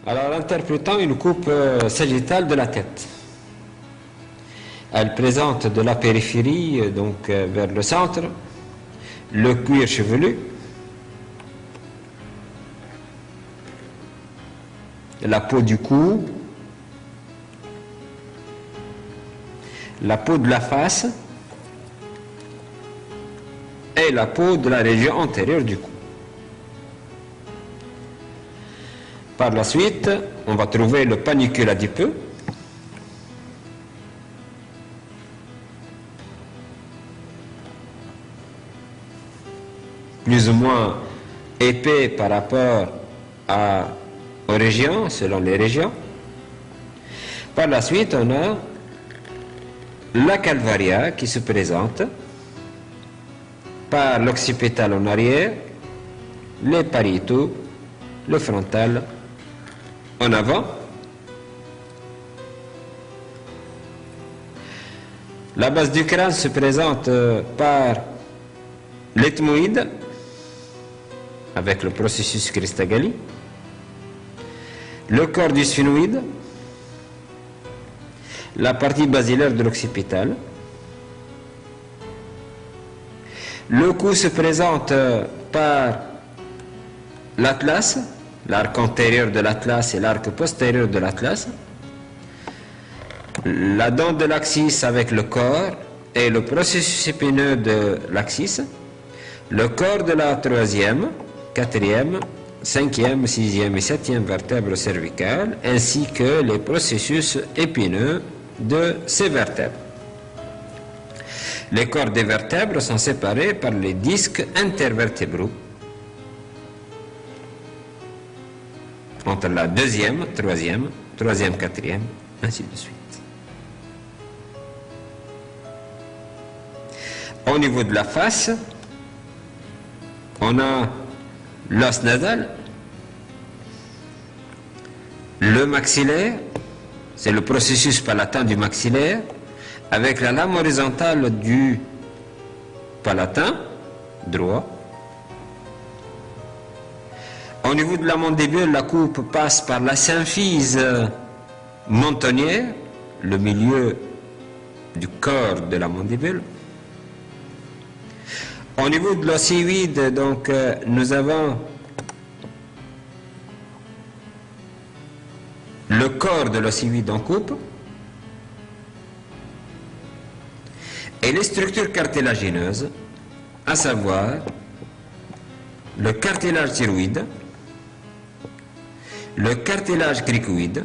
Alors, interprétant une coupe sagittale de la tête. Elle présente de la périphérie, donc vers le centre, le cuir chevelu, la peau du cou, la peau de la face et la peau de la région antérieure du cou. Par la suite, on va trouver le panicule adipeux, plus ou moins épais par rapport aux régions, selon les régions. Par la suite, on a la calvaria qui se présente par l'occipétal en arrière, les pariétaux, le frontal en avant. La base du crâne se présente par l'ethmoïde avec le processus Christagalli, le corps du sphénoïde, la partie basilaire de l'occipétal. Le cou se présente par l'atlas, l'arc antérieur de l'atlas et l'arc postérieur de l'atlas, la dent de l'axis avec le corps et le processus épineux de l'axis, le corps de la troisième, quatrième, cinquième, sixième et septième vertèbre cervicale, ainsi que les processus épineux de ces vertèbres. Les corps des vertèbres sont séparés par les disques intervertébraux entre la deuxième, troisième, quatrième, ainsi de suite. Au niveau de la face, on a l'os nasal, le maxillaire, c'est le processus palatin du maxillaire, avec la lame horizontale du palatin droit. Au niveau de la mandibule, la coupe passe par la symphyse mentonnière, le milieu du corps de la mandibule. Au niveau de l'ossioïde, donc, nous avons le corps de l'ossioïde en coupe et les structures cartilagineuses, à savoir le cartilage thyroïde, le cartilage cricoïde,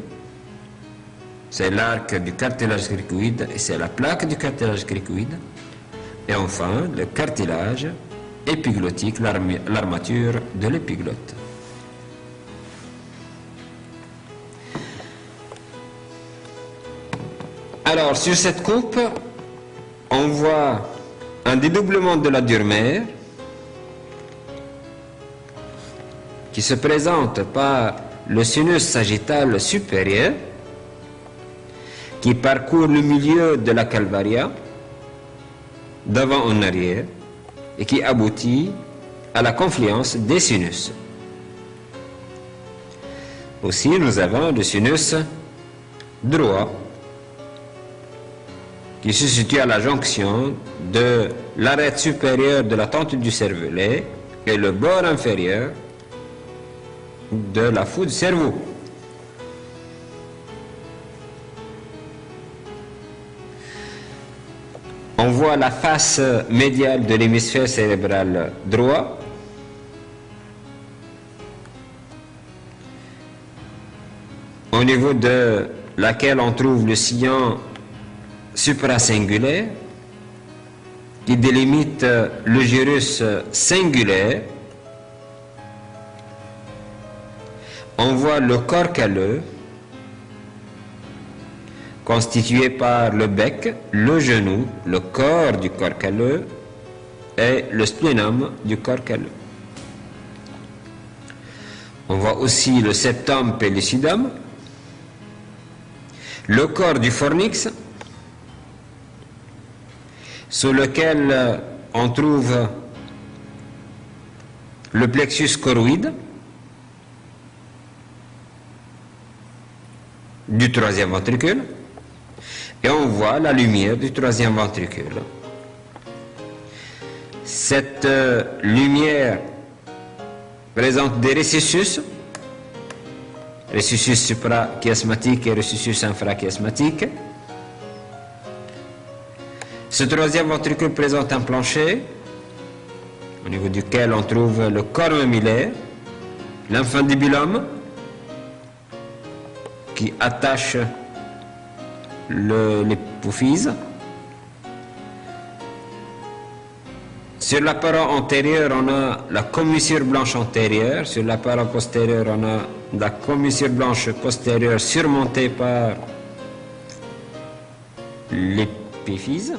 c'est l'arc du cartilage cricoïde et c'est la plaque du cartilage cricoïde, et enfin le cartilage épiglottique, l'armature de l'épiglotte. Alors sur cette coupe, on voit un dédoublement de la dure-mère qui se présente par le sinus sagittal supérieur qui parcourt le milieu de la calvaria d'avant en arrière et qui aboutit à la confluence des sinus. Aussi, nous avons le sinus droit qui se situe à la jonction de l'arête supérieure de la tente du cervelet et le bord inférieur de la foule du cerveau. On voit la face médiale de l'hémisphère cérébral droit, au niveau de laquelle on trouve le sillon suprasingulaire qui délimite le gyrus singulaire. On voit le corps calleux constitué par le bec, le genou, le corps du corps calleux et le splénum du corps calleux. On voit aussi le septum pellucidum, le corps du fornix, sur lequel on trouve le plexus choroïde, du troisième ventricule. Et on voit la lumière du troisième ventricule. Cette lumière présente des récessus suprachiasmatique et récessus infrachiasmatique. Ce troisième ventricule présente un plancher au niveau duquel on trouve le corps mammillaire, l'infundibulum qui attache l'hypophyse. Sur la paroi antérieure, on a la commissure blanche antérieure. Sur la paroi postérieure, on a la commissure blanche postérieure surmontée par l'épiphyse.